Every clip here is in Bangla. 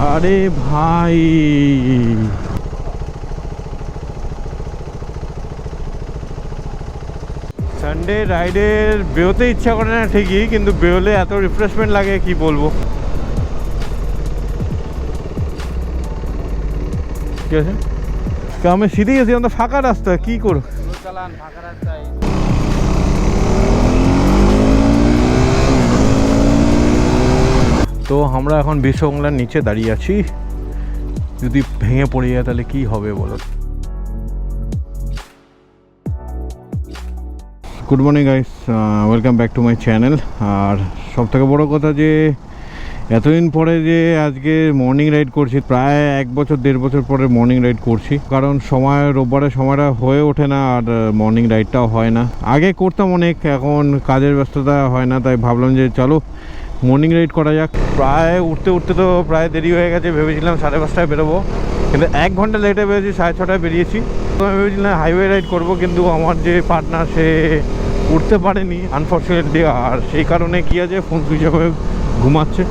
আরে ভাই, সানডে রাইডের বেরোতে ইচ্ছা করে না ঠিকই, কিন্তু বেরোলে এত রিফ্রেশমেন্ট লাগে কি বলবো। ঠিক আছে, আমি সিধেই গেছি, আমাদের ফাঁকা রাস্তা, কি করো চালান ফাঁকা রাস্তায়। তো আমরা এখন বিশ্ববাংলার নিচে দাঁড়িয়ে আছি। যদি ভেঙে পড়ে যায় তাহলে কি হবে বলো। Good morning guys, welcome back to my channel. আর সবথেকে বড় কথা যে এতদিন পরে যে আজকে মর্নিং রাইড করছি, প্রায় 1-1.5 বছর পরে মর্নিং রাইড করছি। কারণ সময় রোববারের সময়টা হয়ে ওঠে না, আর মর্নিং রাইডটাও হয় না। আগে করতাম অনেক, এখন কাজের ব্যস্ততা হয় না, তাই ভাবলাম যে চলো মর্নিং রাইড করা যাক। প্রায় উঠতে উঠতে তো প্রায় দেরি হয়ে গেছে। ভেবেছিলাম 5:30টায় বেরোবো, কিন্তু 1 ঘন্টা লেটে বেরিয়েছি, 6:30টায় বেরিয়েছি। তো আমি ভেবেছিলাম হাইওয়ে রাইড করবো, কিন্তু আমার যে পার্টনার সে উঠতে পারেনি আনফর্চুনেটলি। আর সেই কারণে কী আছে, ফোন সুইচ অফ হয়ে ঘুমাচ্ছে,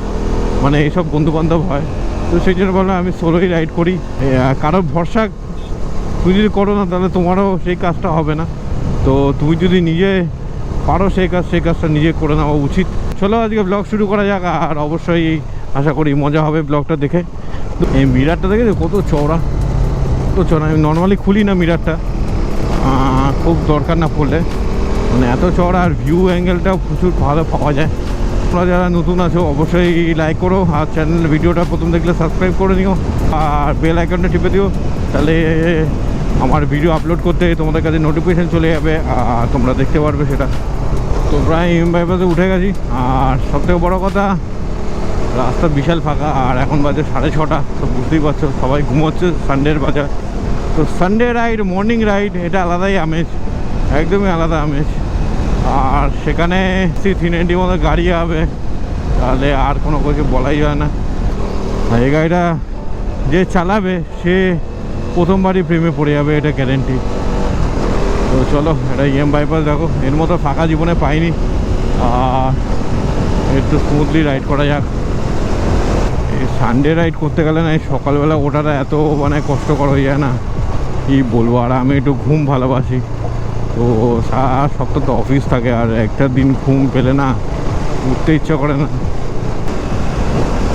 মানে এইসব বন্ধুবান্ধব হয়। তো সেই জন্য বললাম আমি সোলোই রাইড করি। কারোর ভরসা তুমি যদি করো না তাহলে তোমারও সেই কাজটা হবে না। তো তুমি যদি নিজে পারো সেই কাজটা নিজে করে নেওয়া উচিত। চলো আজকে ব্লগ শুরু করা যাক, আর অবশ্যই আশা করি মজা হবে ব্লগটা দেখে। এই মিরারটা দেখে কত চওড়া, কত চওড়া। আমি নর্মালি খুলি না মিরারটা, খুব দরকার না পড়লে, মানে এত চওড়া। আর ভিউ অ্যাঙ্গেলটাও প্রচুর ভালো পাওয়া যায়। তোমরা যারা নতুন আছো অবশ্যই লাইক করো, আর চ্যানেল ভিডিওটা প্রথম দেখলে সাবস্ক্রাইব করে নিও, আর বেল আইকনটা টিপে দিও, তাহলে আমার ভিডিও আপলোড করতে তোমাদের কাছে নোটিফিকেশান চলে যাবে, আর তোমরা দেখতে পারবে সেটা। তো প্রায় বাইপাসে উঠে গেছি। আর সবথেকে বড় কথা, রাস্তা বিশাল ফাঁকা, আর এখন বাজে 6:30। তো বুঝতেই পারছো সবাই ঘুমোচ্ছে, সানডের বাজার। তো সানডে রাইড, মর্নিং রাইড, এটা আলাদাই আমেজ, একদমই আলাদা আমেজ। আর সেখানে 390 মতো গাড়ি হবে, তাহলে আর কোনো কিছু বলাই যায় না। এই গাড়িটা যে চালাবে সে প্রথমবারই প্রেমে পড়ে যাবে, এটা গ্যারেন্টি। তো চলো, এটা বাইপাস দেখো, এর মতো ফাঁকা জীবনে পাইনি। আর একটু স্মুথলি রাইড করা যাক। এই সানডে রাইড করতে গেলে না, এই সকালবেলা ওঠাটা এত মানে কষ্টকর হয়ে যায় না, কি বলবো। আর আমি একটু ঘুম ভালোবাসি, তো সারা সপ্তাহ তো অফিস থাকে, আর একটা দিন ঘুম পেলে না উঠতে ইচ্ছা করে না।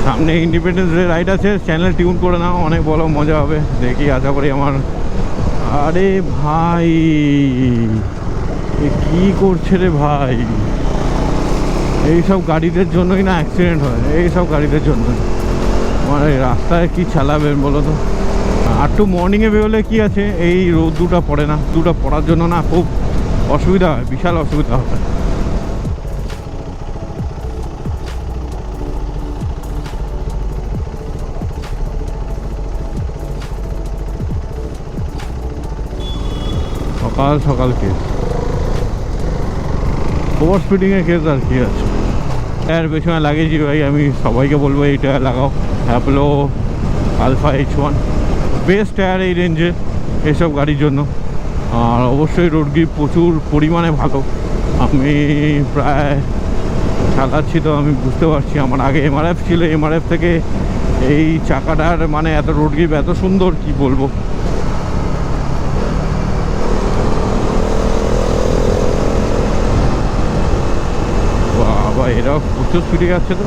সামনে ইন্ডিপেন্ডেন্স ডে রাইড আছে, চ্যানেল টিউন করে নাও, অনেক বড় মজা হবে, দেখি আশা করি আমার। আরে ভাই, কি করছে রে ভাই, এইসব গাড়িদের জন্যই না অ্যাক্সিডেন্ট হয়, এইসব গাড়িদের জন্য। মানে রাস্তায় কি চালাবেন বলো তো। আর একটু মর্নিংয়ে বেরোলে কি আছে, এই রোদ দুটা পড়ে না, দুটা পড়ার জন্য না খুব অসুবিধা হয়, বিশাল অসুবিধা হয়। সকাল সকাল কেস, ওভার স্পিডিংয়ের কেস, আর কি আছে। এর পেছনে লাগিয়েছি ভাই, আমি সবাইকে বলবো এইটা লাগাও, Apollo alpha H1, best tyre এই রেঞ্জে এইসব গাড়ির জন্য। আর অবশ্যই রোড গ্রিপ প্রচুর পরিমাণে ভালো। আমি প্রায় চালাচ্ছি, তো আমি বুঝতে পারছি। আমার আগে MRF ছিল, MRF থেকে এই চাকাটার মানে এত রোড গ্রিপ এত সুন্দর, কি বলবো। বাবা, এরাও প্রচুর স্পিডে যাচ্ছে। তো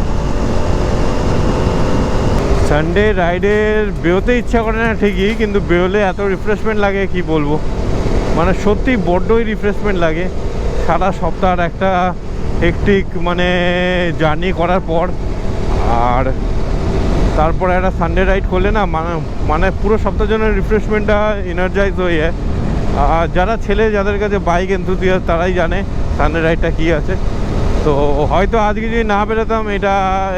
সানডে রাইডের বেরোতে ইচ্ছা করে না ঠিকই, কিন্তু বেরোলে এত রিফ্রেশমেন্ট লাগে কি বলবো, মানে সত্যি বড্ডই রিফ্রেশমেন্ট লাগে। সারা সপ্তাহের একটা হেকটিক মানে জার্নি করার পর, আর তারপরে একটা সানডে রাইড করলে না মানে পুরো সপ্তাহের জন্য রিফ্রেশমেন্টটা এনার্জাইজ হয়ে যায়। আর যারা ছেলে, যাদের কাছে বাইক এনথুজিয়াস্ট, তারাই জানে সানডে রাইডটা কী আছে। তো হয়তো আজকে যদি না বেরোতাম, এটা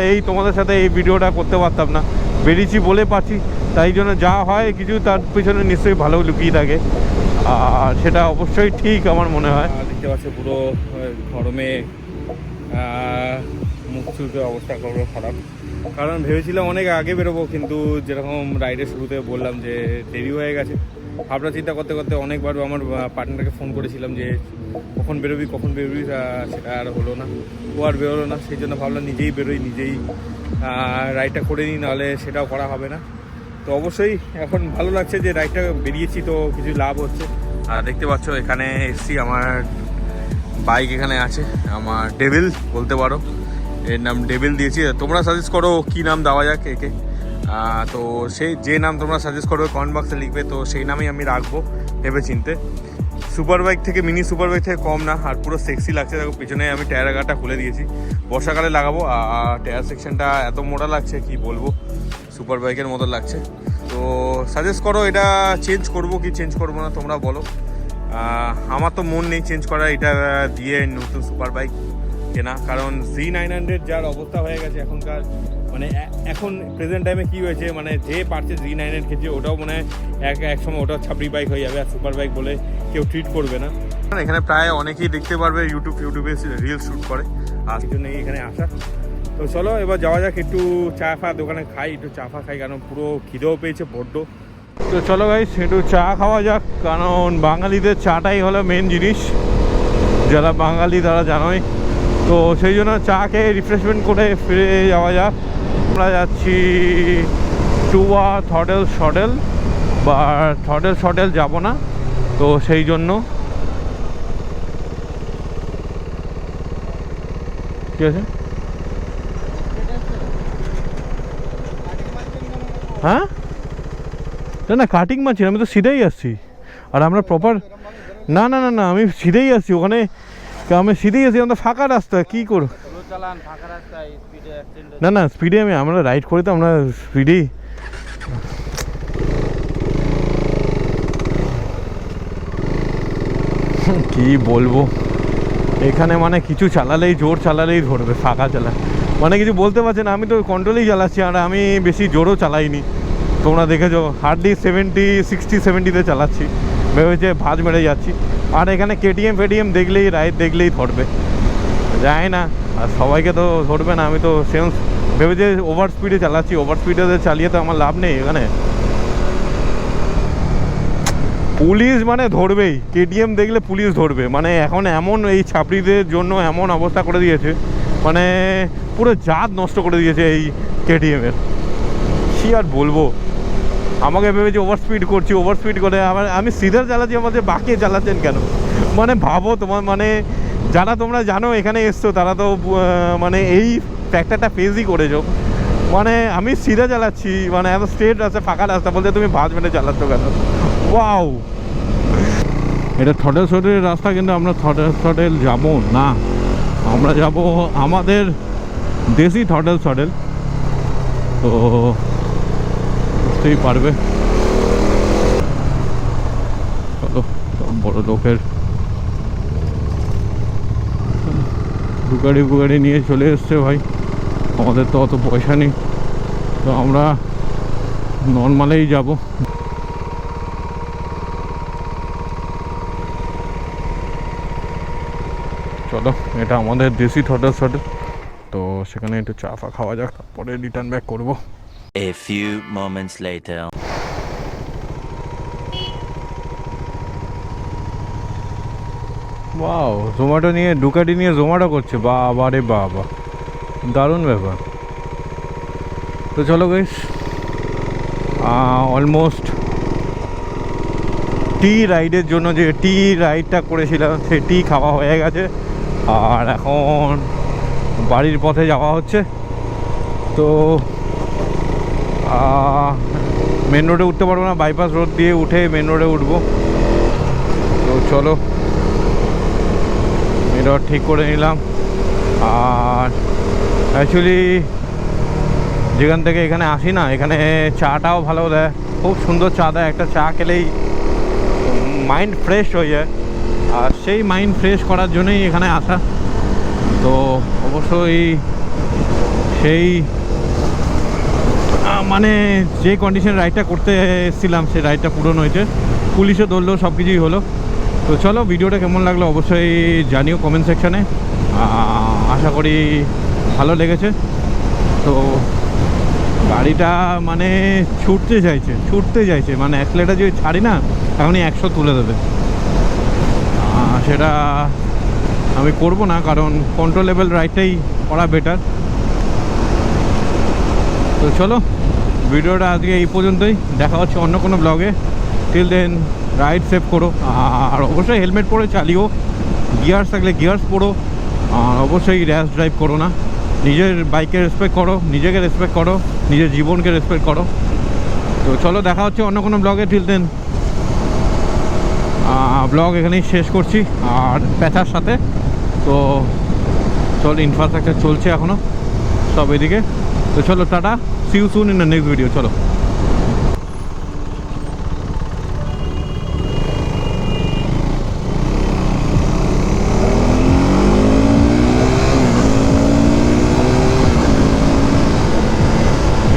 এই তোমাদের সাথে এই ভিডিওটা করতে পারতাম না। বেরিয়েছি বলে পাচ্ছি, তাই জন্য যা হয় কিছু তার পিছনে নিশ্চয়ই ভালো লুকিয়ে থাকে, আর সেটা অবশ্যই ঠিক আমার মনে হয়। দেখতে পাচ্ছ পুরো গরমে মুখ চুলকে অবস্থা করবো খারাপ। কারণ ভেবেছিলাম অনেক আগে বেরোবো, কিন্তু যেরকম রাইডের শুরুতে বললাম যে দেরি হয়ে গেছে। ভাবনা চিন্তা করতে করতে অনেকবার আমার পার্টনারকে ফোন করেছিলাম যে কখন বেরোবি সেটা আর হলো না, ও আর বেরোলো না। সেই জন্য ভাবলাম নিজেই বেরোই, নিজেই রাইডটা করে নিই, নাহলে সেটাও করা হবে না। তো অবশ্যই এখন ভালো লাগছে যে রাইডটা বেরিয়েছি, তো কিছু লাভ হচ্ছে। আর দেখতে পাচ্ছ এখানে এসছি, আমার বাইক এখানে আছে, আমার ডেভিল বলতে পারো, এর নাম ডেভিল দিয়েছি। তোমরা সাজেস্ট করো কী নাম দেওয়া যাক একে। তো সেই যে নাম তোমরা সাজেস্ট করবে কমেন্ট বক্সে লিখবে, তো সেই নামেই আমি রাখবো ভেবে চিনতে। সুপার বাইক থেকে, মিনি সুপার বাইক থেকে কম না, আর পুরো সেক্সি লাগছে। দেখো পিছনে আমি টায়ার গাটা খুলে দিয়েছি, বর্ষাকালে লাগাবো। আর টায়ার সেকশনটা এত মোটা লাগছে কি বলবো, সুপার বাইকের মতো লাগছে। তো সাজেস্ট করো এটা চেঞ্জ করবো কি চেঞ্জ করবো না, তোমরা বলো। আমার তো মন নেই চেঞ্জ করা, এটা দিয়ে নতুন সুপার বাইক কেনা। কারণ Z900 যার অবস্থা হয়ে গেছে এখনকার, মানে এখন প্রেজেন্ট টাইমে কী হয়েছে, মানে যে পারছে Z900 খেয়েছে ওটাও মনে হয় এক সময় ওটাও ছাপড়ি বাইক হয়ে যাবে, আর সুপার বাইক বলে কেউ ট্রিট করবে না। এখানে প্রায় অনেকেই দেখতে পারবে ইউটিউবে রিলস শ্যুট করে, আর সেই জন্য এখানে আসা। তো চলো এবার যাওয়া যাক, একটু চা ফা দোকানে খাই, একটু চা ফা খাই, কারণ পুরো খিদেও পেয়েছে বড্ড। তো চলো গাইস একটু চা খাওয়া যাক, কারণ বাঙালিদের চাটাই হলো মেন জিনিস, যারা বাঙালি তারা জানোই। তো সেই জন্য চা খেয়ে রিফ্রেশমেন্ট করে ফিরে যাওয়া যাক। আমরা যাচ্ছি টুয়া থডেল শডেল, বা থডেল শডেল যাব না, তো সেই জন্য ঠিক আছে। হ্যাঁ না না, কাটিং মারছি, আমি তো সিধেই আসছি। আর আমরা প্রপার না না না না, আমি সিধেই আসছি ওখানে, আমি সিধেই আসছি, আমরা ফাঁকা রাস্তা কী করো। না না স্পিডে আমরা রাইড করি, তো আমরা স্পিডেই। কি বলবো, এখানে মানে কিছু চালালেই, জোর চালালেই ধরবে, ফাঁকা চালা মানে কিছু বলতে পারছে না। আমি তো কন্ট্রোলেই চালাচ্ছি, আর আমি বেশি জোরও চালাইনি, তোমরা দেখেছো হার্ডলি 60-70 চালাচ্ছি, ভেবেছে ভাঁজ মেরে যাচ্ছি। আর এখানে কেটিএম ফেটিএম দেখলেই, রাইড দেখলেই ধরবে, যায় না। আর সবাইকে তো ধরবে না, আমি তো সেন্স ভেবেছে ওভার স্পিডে চালাচ্ছি, ওভার স্পিডে চালিয়ে তো আমার লাভ নেই। এখানে পুলিশ মানে ধরবেই, কেটিএম দেখলে পুলিশ ধরবে, মানে এখন এমন এই ছাপড়িদের জন্য এমন অবস্থা করে দিয়েছে, মানে পুরো জাত নষ্ট করে দিয়েছে এই কেটিএমের। কি আর বলবো, আমাকে ভেবেছি ওভার স্পিড করছি, ওভার স্পিড করে আবার আমি সিধা চালাচ্ছি, আমাদের বাকি চালাচ্ছেন কেন? মানে ভাবো তোমার, মানে যারা তোমরা জানো এখানে এসছো তারা তো মানে এই ফ্যাক্টরটা ফেসই করেছো। মানে আমি সিধা চালাচ্ছি, মানে এত স্ট্রেট রাস্তা, ফাঁকা রাস্তা, বলতে তুমি ভাঁজ মেরে চালাচ্ছ কেন? ওয়াও, এটা থডেল শডেলের রাস্তা, কিন্তু আমরা থডেল শডেল যাবো না, আমরা যাব আমাদের দেশি থডেল শডেল। তো বুঝতেই পারবে, চলো বড় লোকের বুগাড়ি নিয়ে চলে এসছে ভাই, আমাদের তো অত পয়সা নেই, তো আমরা নর্মালেই যাব। চলো, এটা আমাদের দেশি থডেল শডেল, তো সেখানে একটু চা ফা খাওয়া যাক, তারপরে রিটার্ন ব্যাক করবো। A few moments later. Wow, Zomato নিয়ে, ডুকাটি নিয়ে জোম্যাটো করছে, বাবা রে বাবা, দারুণ ব্যাপার। তো চলো গাইস, অলমোস্ট টি রাইডের জন্য যে টি রাইডটা করেছিলাম সেই টি খাওয়া হয়ে গেছে, আর এখন বাড়ির পথে যাওয়া হচ্ছে। তো মেন রোডে উঠতে পারবো না, বাইপাস রোড দিয়ে উঠে মেন রোডে উঠবো। তো চলো, মেন রোড ঠিক করে নিলাম। আর অ্যাকচুয়ালি যেখান থেকে এখানে আসি না, এখানে চাটাও ভালো দেয়, খুব সুন্দর চা দেয়, একটা চা খেলেই মাইন্ড ফ্রেশ হয়ে যায়, আর সেই মাইন্ড ফ্রেশ করার জন্যই এখানে আসা। তো অবশ্যই সেই মানে যে কন্ডিশন রাইডটা করতে এসেছিলাম সেই রাইডটা পূরণ হয়েছে, পুলিশও ধরলো, সব কিছুই হলো। তো চলো, ভিডিওটা কেমন লাগলো অবশ্যই জানিও কমেন্ট সেকশানে, আশা করি ভালো লেগেছে। তো গাড়িটা মানে ছুটতে চাইছে, মানে অ্যাক্সিলারেটর যদি ছাড়ি না এখনই 100 তুলে দেবে। সেটা আমি করব না, কারণ কন্ট্রোলেবল রাইডটাই করা বেটার। তো চলো, ভিডিওটা আজকে এই পর্যন্তই, দেখা হচ্ছে অন্য কোনো ব্লগে। টিল দেন রাইড সেভ করো, আর অবশ্যই হেলমেট পরে চালিও, গিয়ার্স থাকলে গিয়ার্স পরো, আর অবশ্যই র্যাশ ড্রাইভ করো না। নিজের বাইকে রেসপেক্ট করো, নিজেকে রেসপেক্ট করো, নিজের জীবনকে রেসপেক্ট করো। তো চলো, দেখা হচ্ছে অন্য কোনো ব্লগে। টিল দেন ব্লগ এখানেই শেষ করছি, আর প্যাচার সাথে। তো চল, ইনফ্রাস্ট্রাকচার চলছে এখনও সব এদিকে। তো চলো, tata, see you soon in the next video. চলো।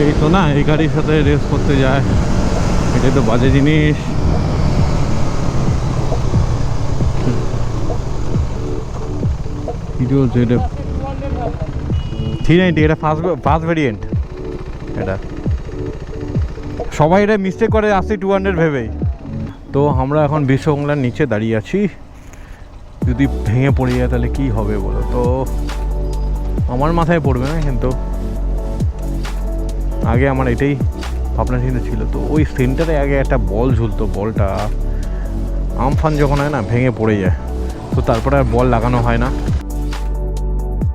এই তো না, এই গাড়ির সাথে রেস করতে যায়, এটাই তো বাজে জিনিস। কি বলছে এটা? 390, এটা ফার্স্ট ভেরিয়েন্ট। এটা সবাই এটা মিস্টেক করে আসছে 200 ভেবেই। তো আমরা এখন বিশ্ববাংলার নিচে দাঁড়িয়ে আছি। যদি ভেঙে পড়ে যায় তাহলে কি হবে বলো তো? আমার মাথায় পড়বে না, কিন্তু আগে আমার এটাই ভাবনা চিন্তা ছিল। তো ওই সেন্টারে আগে একটা বল ঝুলতো, বলটা আমফান যখন হয় না ভেঙে পড়ে যায়, তো তারপরে আর বল লাগানো হয় না।